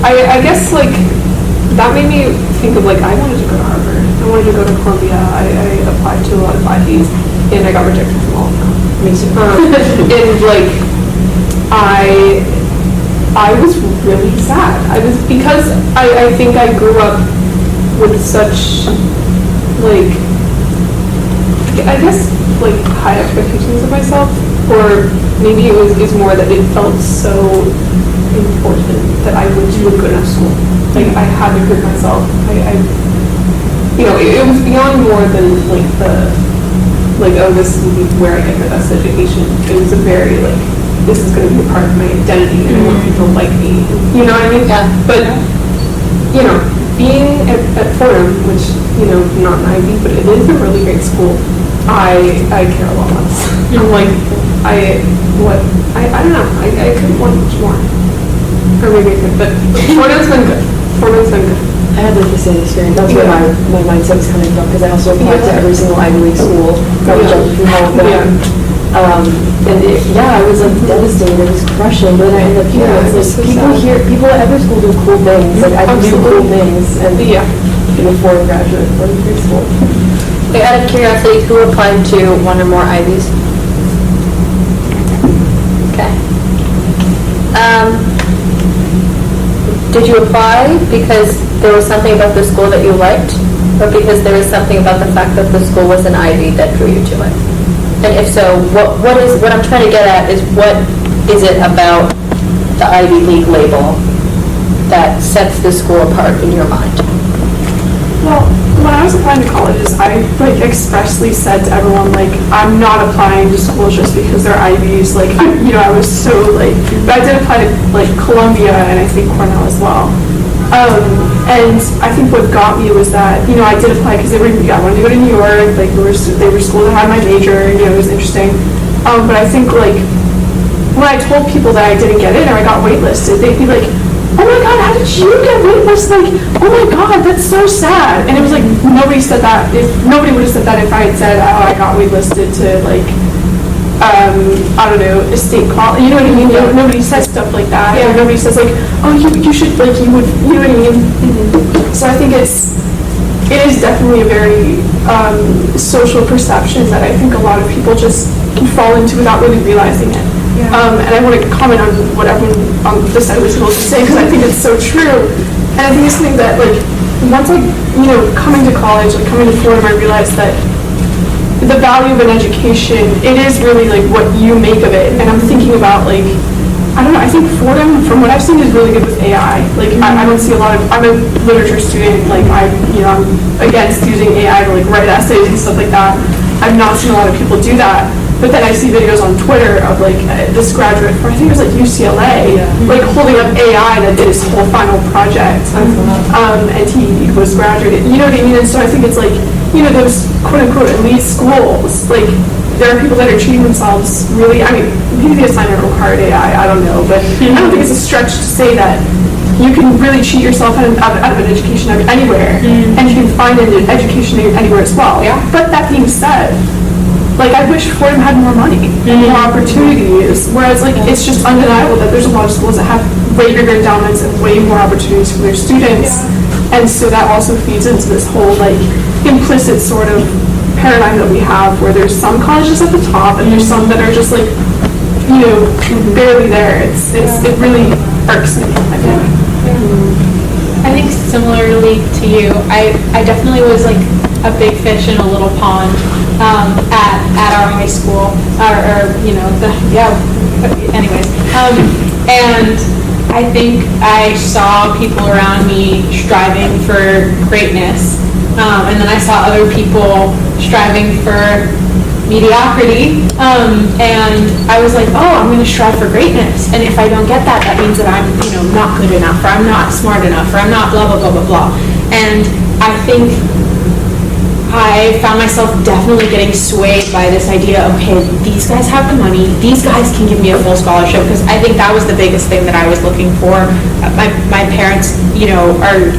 I guess, like, that made me think of, like, I wanted to go to Harvard. I wanted to go to Columbia. I applied to a lot of IVs, and I got rejected from all of them. Me too. And, like, I was really sad. Because I think I grew up with such, like, I guess, like, high expectations of myself, or maybe it was more that it felt so important that I went to a good enough school. Like, I had to prove myself. It was beyond more than, like, oh, this will be where I get my best education. It was a very, like, this is going to be a part of my identity, and I want people to like me. You know what I mean? Yeah. But, being at Fordham, which, not an Ivy, but it is a really great school, I care a lot less. I'm like, I don't know. I couldn't want much more. Or maybe I could, but Fordham's been good. I had the same experience. That's where my mindset was coming from, because I also applied to every single Ivy League school. I was jumping from all of them. I was like devastated. It was crushing. But then I ended up here. It's like people at every school do cool things. Like I do cool things, and being a foreign graduate from grade school. Out of curiosity, who applied to one or more Ivies? Okay. Did you apply because there was something about the school that you liked, or because there was something about the fact that the school was an Ivy that drew you to it? And if so, what I'm trying to get at is, what is it about the Ivy League label that sets the school apart in your mind? Well, when I was applying to colleges, I expressly said to everyone, I'm not applying to schools just because they're Ivies. I was so but I did apply to Columbia and I think Cornell as well. And I think what got me was that, I did apply because I wanted to go to New York. They were schools that had my major. It was interesting. But I think when I told people that I didn't get in or I got waitlisted, they'd be like, oh my God, how did you get waitlisted? Oh my God, that's so sad. And it was nobody said that. Nobody would have said that if I had said, oh, I got waitlisted to I don't know, a state college. You know what I mean? Yeah. Nobody says stuff like that. Yeah. Nobody says oh, you should you would. You know what I mean? Mm-hmm. So I think it is definitely a very social perception that I think a lot of people just fall into without really realizing it. Yeah. And I want to comment on what everyone on this side was supposed to say, because I think it's so true. And I think it's something that, once coming to college, coming to Fordham, I realized that the value of an education, it is really, what you make of it. And I'm thinking about, I don't know, I think Fordham, from what I've seen, is really good with AI. I don't see a lot of, I'm a literature student, I'm against using AI to, write essays and stuff like that. I've not seen a lot of people do that. But then I see videos on Twitter of this graduate from, I think it was UCLA, holding up AI that did his whole final project, and he was graduated. You know what I mean? And so I think it's those quote unquote elite schools, there are people that are treating themselves really. I mean, maybe the assignment required AI. I don't know, but I don't think it's a stretch to say that you can really cheat yourself out of an education anywhere, and you can find an education anywhere as well. Yeah. But that being said, I wish Fordham had more money and more opportunities, whereas it's just undeniable that there's a lot of schools that have way bigger endowments and way more opportunities for their students. Yeah. And so that also feeds into this whole implicit sort of paradigm that we have, where there's some colleges at the top and there's some that are just barely there. It really irks me, I think. I think similarly to you, I definitely was a big fish in a little pond at our high school, anyways. And I think I saw people around me striving for greatness, and then I saw other people striving for mediocrity, and I was oh, I'm going to strive for greatness, and if I don't get that, that means that I'm not good enough, or I'm not smart enough, or I'm not blah blah blah blah blah. And I think I found myself definitely getting swayed by this idea, okay, these guys have the money, these guys can give me a full scholarship, because I think that was the biggest thing that I was looking for. My parents, are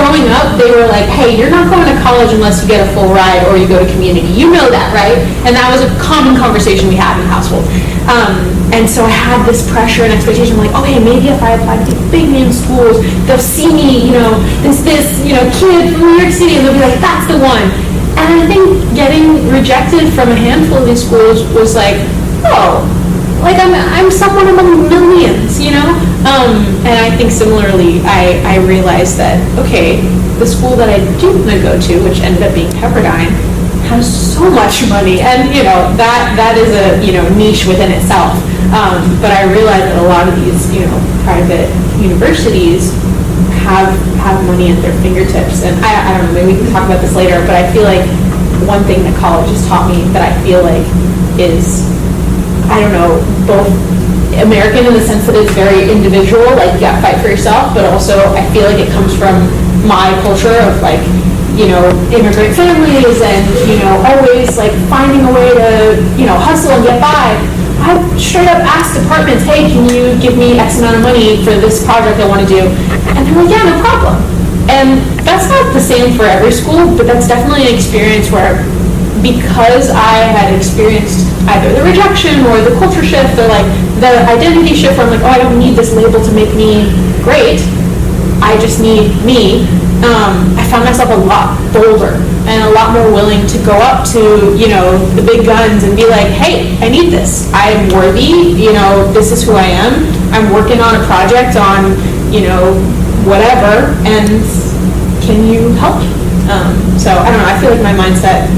growing up, they were like, hey, you're not going to college unless you get a full ride or you go to community. You know that, right? And that was a common conversation we had in the household. And so I had this pressure and expectation, like, okay, maybe if I apply to these big name schools, they'll see me, this kid from New York City, and they'll be like, that's the one. And I think getting rejected from a handful of these schools was like, oh, like I'm someone among millions, And I think similarly, I realized that, okay, the school that I do want to go to, which ended up being Pepperdine, has so much money, and that is a niche within itself. But I realized that a lot of these private universities have money at their fingertips, and I don't know, maybe we can talk about this later. But I feel like one thing that college has taught me that I feel like is, I don't know, both American in the sense that it's very individual, like you gotta fight for yourself, but also I feel like it comes from my culture of like, immigrant families and, always like finding a way to, hustle and get by. I've straight up asked departments, hey, can you give me X amount of money for this project I want to do? And they're like, yeah, no problem. And that's not the same for every school, but that's definitely an experience where, because I had experienced either the rejection or the culture shift or like the identity shift where I'm like, oh, I don't need this label to make me great, I just need me, I found myself a lot bolder and a lot more willing to go up to, the big guns and be like, hey, I need this. I'm worthy, this is who I am. I'm working on a project on, whatever, and can you help me? So I don't know, I feel like my mindset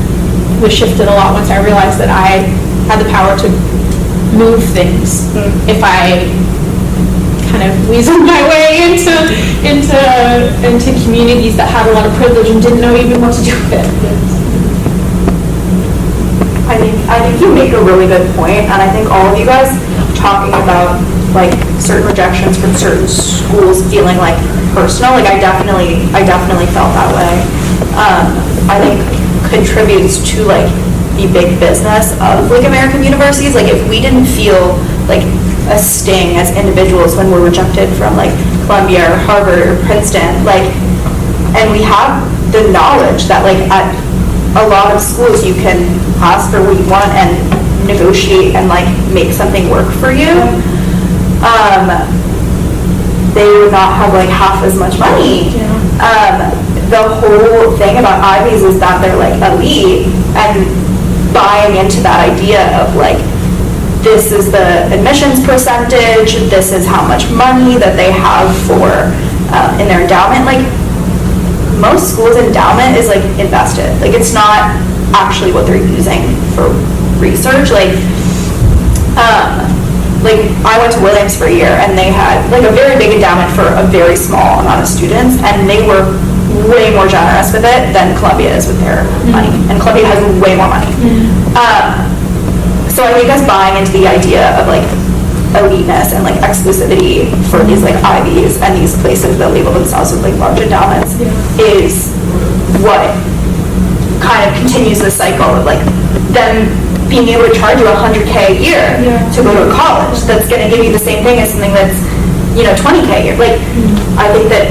was shifted a lot once I realized that I had the power to move things if I kind of weaseled my way into communities that had a lot of privilege and didn't know even what to do with it. I think you make a really good point, and I think all of you guys talking about like certain rejections from certain schools feeling like personal, like I definitely felt that way. I think contributes to like the big business of like American universities. Like if we didn't feel like a sting as individuals when we're rejected from like Columbia or Harvard or Princeton, like, and we have the knowledge that like at a lot of schools you can ask for what you want and negotiate and like make something work for you, they would not have like half as much money. The whole thing about Ivies is that they're like elite, and buying into that idea of like, this is the admissions percentage, this is how much money that they have for in their endowment. Like most schools' endowment is like invested. Like it's not actually what they're using for research. Like I went to Williams for a year, and they had like a very big endowment for a very small amount of students, and they were way more generous with it than Columbia is with their money, and Columbia has way more money. So I think us buying into the idea of like eliteness and like exclusivity for these like Ivies and these places that label themselves with like large endowments is what kind of continues the cycle of like them being able to charge you $100K a year to go to a college that's going to give you the same thing as something that's $20K a year. Like I think that